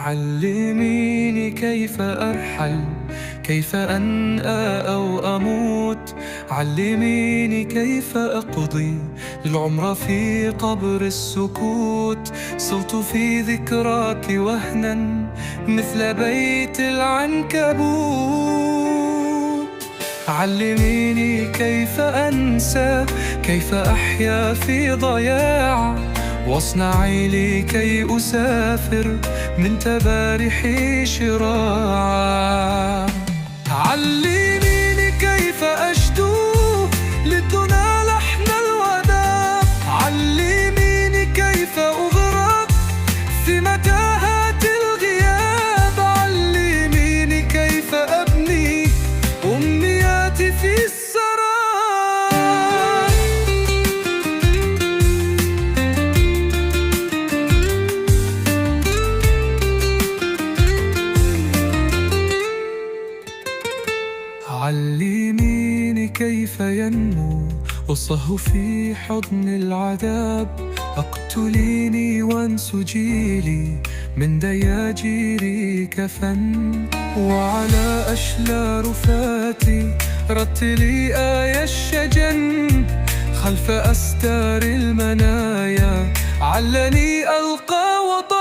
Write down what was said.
علميني كيف أرحل، كيف أنأى أو أموت. علميني كيف أقضي العمر في قبر السكوت. صرت في ذكراك وهنا مثل بيت العنكبوت. علميني كيف أنسى، كيف أحيا في ضياع، واصنعي لي كي أسافر من تبارحي شراعا. علميني كيف أشدو للدنا لحن الوداع. علميني كيف أغرق في متاهات الغياب. علميني كيف أبني أمنياتي في السراب. علميني كيف ينمو الصهو في حضن العذاب. اقتليني وانسجي لي من دياجيري كفن، وعلى أشلى رفاتي رتلي آي الشجن. خلف أستار المنايا علني ألقى وطن.